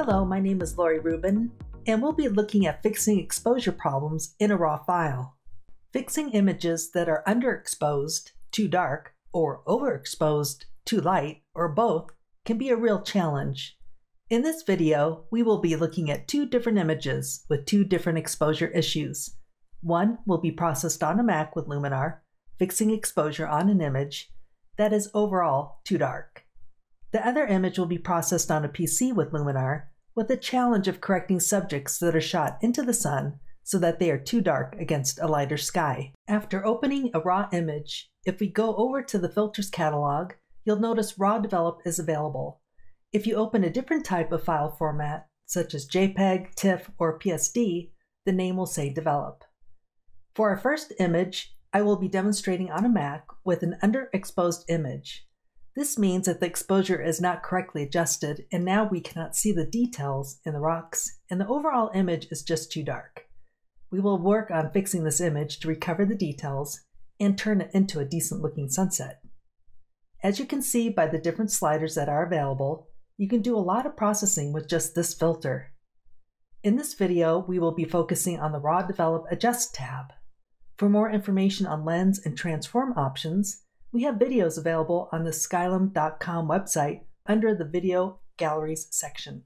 Hello, my name is Laurie Rubin, and we'll be looking at fixing exposure problems in a raw file. Fixing images that are underexposed, too dark, or overexposed, too light, or both can be a real challenge. In this video, we will be looking at two different images with two different exposure issues. One will be processed on a Mac with Luminar, fixing exposure on an image that is overall too dark. The other image will be processed on a PC with Luminar, with the challenge of correcting subjects that are shot into the sun so that they are too dark against a lighter sky. After opening a raw image, if we go over to the Filters catalog, you'll notice Raw Develop is available. If you open a different type of file format, such as JPEG, TIFF, or PSD, the name will say Develop. For our first image, I will be demonstrating on a Mac with an underexposed image. This means that the exposure is not correctly adjusted, and now we cannot see the details in the rocks, and the overall image is just too dark. We will work on fixing this image to recover the details and turn it into a decent looking sunset. As you can see by the different sliders that are available, you can do a lot of processing with just this filter. In this video, we will be focusing on the Raw Develop Adjust tab. For more information on lens and transform options, we have videos available on the skylum.com website under the Video Galleries section.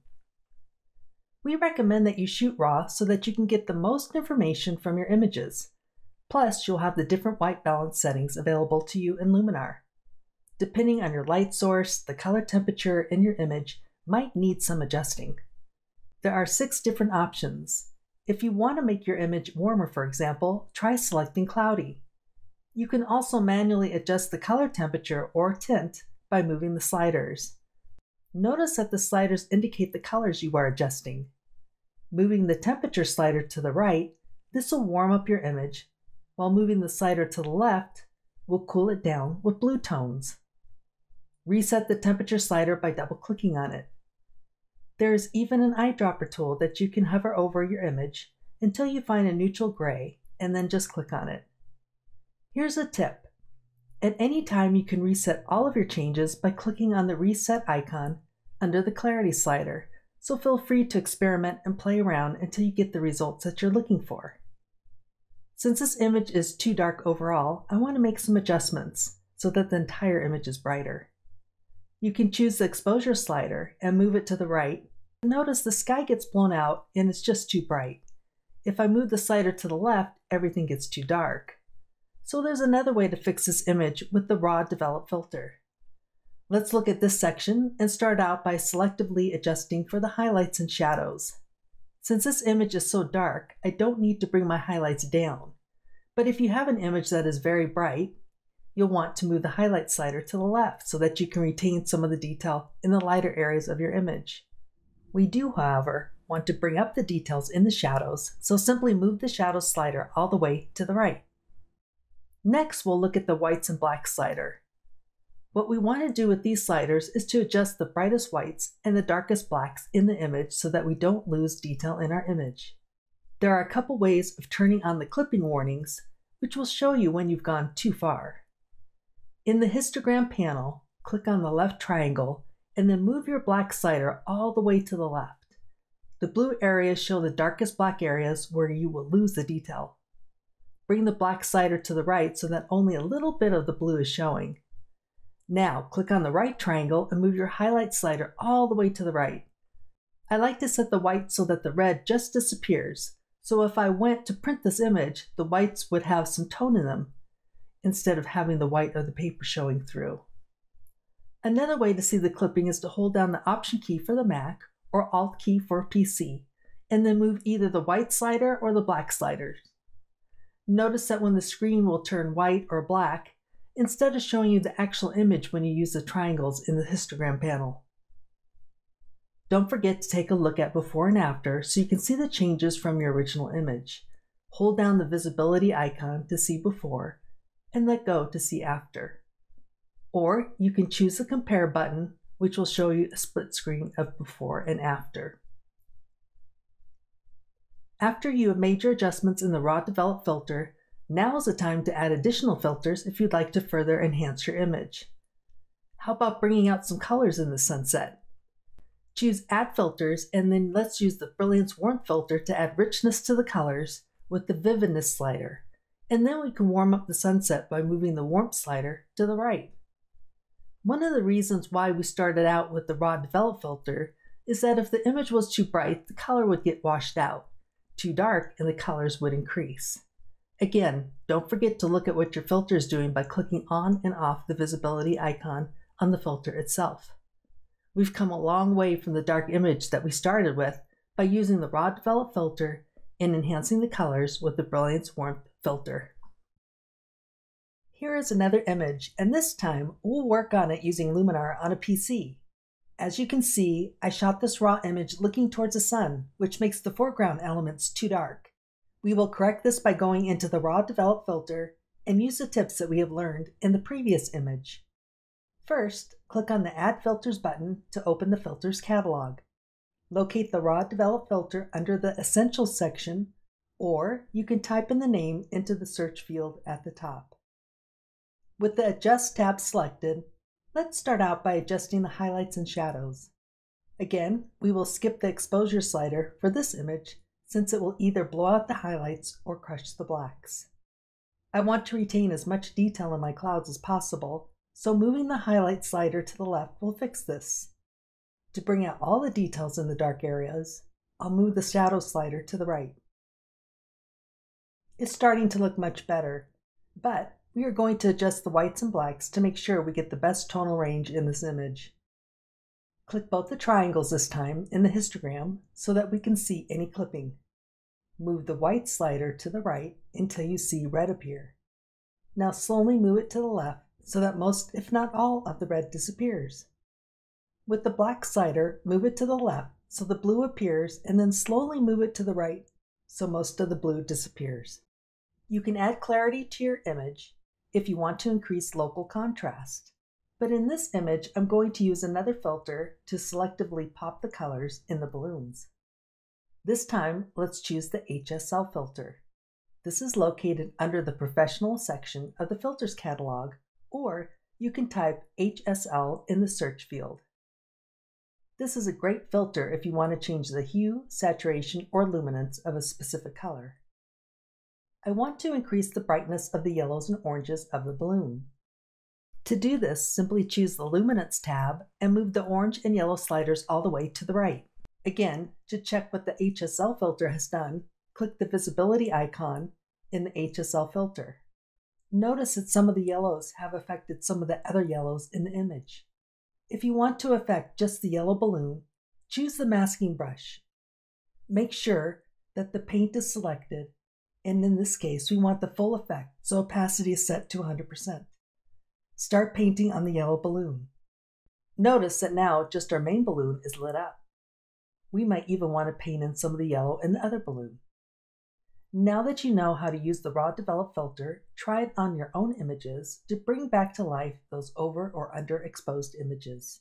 We recommend that you shoot RAW so that you can get the most information from your images. Plus, you'll have the different white balance settings available to you in Luminar. Depending on your light source, the color temperature in your image might need some adjusting. There are 6 different options. If you want to make your image warmer, for example, try selecting Cloudy. You can also manually adjust the color temperature or tint by moving the sliders. Notice that the sliders indicate the colors you are adjusting. Moving the temperature slider to the right, this will warm up your image, while moving the slider to the left will cool it down with blue tones. Reset the temperature slider by double-clicking on it. There is even an eyedropper tool that you can hover over your image until you find a neutral gray, and then just click on it. Here's a tip. At any time, you can reset all of your changes by clicking on the Reset icon under the Clarity slider, so feel free to experiment and play around until you get the results that you're looking for. Since this image is too dark overall, I want to make some adjustments so that the entire image is brighter. You can choose the exposure slider and move it to the right. Notice the sky gets blown out and it's just too bright. If I move the slider to the left, everything gets too dark. So there's another way to fix this image with the Raw Develop filter. Let's look at this section and start out by selectively adjusting for the highlights and shadows. Since this image is so dark, I don't need to bring my highlights down. But if you have an image that is very bright, you'll want to move the highlight slider to the left so that you can retain some of the detail in the lighter areas of your image. We do, however, want to bring up the details in the shadows, so simply move the shadow slider all the way to the right. Next, we'll look at the whites and blacks slider. What we want to do with these sliders is to adjust the brightest whites and the darkest blacks in the image so that we don't lose detail in our image. There are a couple ways of turning on the clipping warnings, which will show you when you've gone too far. In the histogram panel, click on the left triangle and then move your black slider all the way to the left. The blue areas show the darkest black areas where you will lose the detail. Bring the black slider to the right so that only a little bit of the blue is showing. Now, click on the right triangle and move your highlight slider all the way to the right. I like to set the white so that the red just disappears, so if I went to print this image, the whites would have some tone in them, instead of having the white of the paper showing through. Another way to see the clipping is to hold down the Option key for the Mac or Alt key for PC, and then move either the white slider or the black sliders. Notice that when the screen will turn white or black, instead of showing you the actual image when you use the triangles in the histogram panel. Don't forget to take a look at before and after so you can see the changes from your original image. Hold down the visibility icon to see before, and let go to see after. Or you can choose the Compare button, which will show you a split screen of before and after. After you have made your adjustments in the Raw Develop filter, now is the time to add additional filters if you'd like to further enhance your image. How about bringing out some colors in the sunset? Choose Add Filters, and then let's use the Brilliance Warmth filter to add richness to the colors with the Vividness slider. And then we can warm up the sunset by moving the Warmth slider to the right. One of the reasons why we started out with the Raw Develop filter is that if the image was too bright, the color would get washed out. Too dark, and the colors would increase. Again, don't forget to look at what your filter is doing by clicking on and off the visibility icon on the filter itself. We've come a long way from the dark image that we started with by using the Raw Develop filter and enhancing the colors with the Brilliance Warmth filter. Here is another image, and this time we'll work on it using Luminar on a PC. As you can see, I shot this raw image looking towards the sun, which makes the foreground elements too dark. We will correct this by going into the Raw Develop filter and use the tips that we have learned in the previous image. First, click on the Add Filters button to open the Filters catalog. Locate the Raw Develop filter under the Essentials section, or you can type in the name into the search field at the top. With the Adjust tab selected, let's start out by adjusting the highlights and shadows. Again, we will skip the exposure slider for this image since it will either blow out the highlights or crush the blacks. I want to retain as much detail in my clouds as possible, so moving the highlight slider to the left will fix this. To bring out all the details in the dark areas, I'll move the shadow slider to the right. It's starting to look much better, but we are going to adjust the whites and blacks to make sure we get the best tonal range in this image. Click both the triangles this time in the histogram so that we can see any clipping. Move the white slider to the right until you see red appear. Now slowly move it to the left so that most, if not all, of the red disappears. With the black slider, move it to the left so the blue appears, and then slowly move it to the right so most of the blue disappears. You can add clarity to your image if you want to increase local contrast. But in this image, I'm going to use another filter to selectively pop the colors in the balloons. This time, let's choose the HSL filter. This is located under the Professional section of the Filters catalog, or you can type HSL in the search field. This is a great filter if you want to change the hue, saturation, or luminance of a specific color. I want to increase the brightness of the yellows and oranges of the balloon. To do this, simply choose the Luminance tab and move the orange and yellow sliders all the way to the right. Again, to check what the HSL filter has done, click the visibility icon in the HSL filter. Notice that some of the yellows have affected some of the other yellows in the image. If you want to affect just the yellow balloon, choose the masking brush. Make sure that the paint is selected, and in this case we want the full effect, so opacity is set to 100%. Start painting on the yellow balloon. Notice that now just our main balloon is lit up. We might even want to paint in some of the yellow in the other balloon. Now that you know how to use the Raw Develop filter, try it on your own images to bring back to life those over or underexposed images.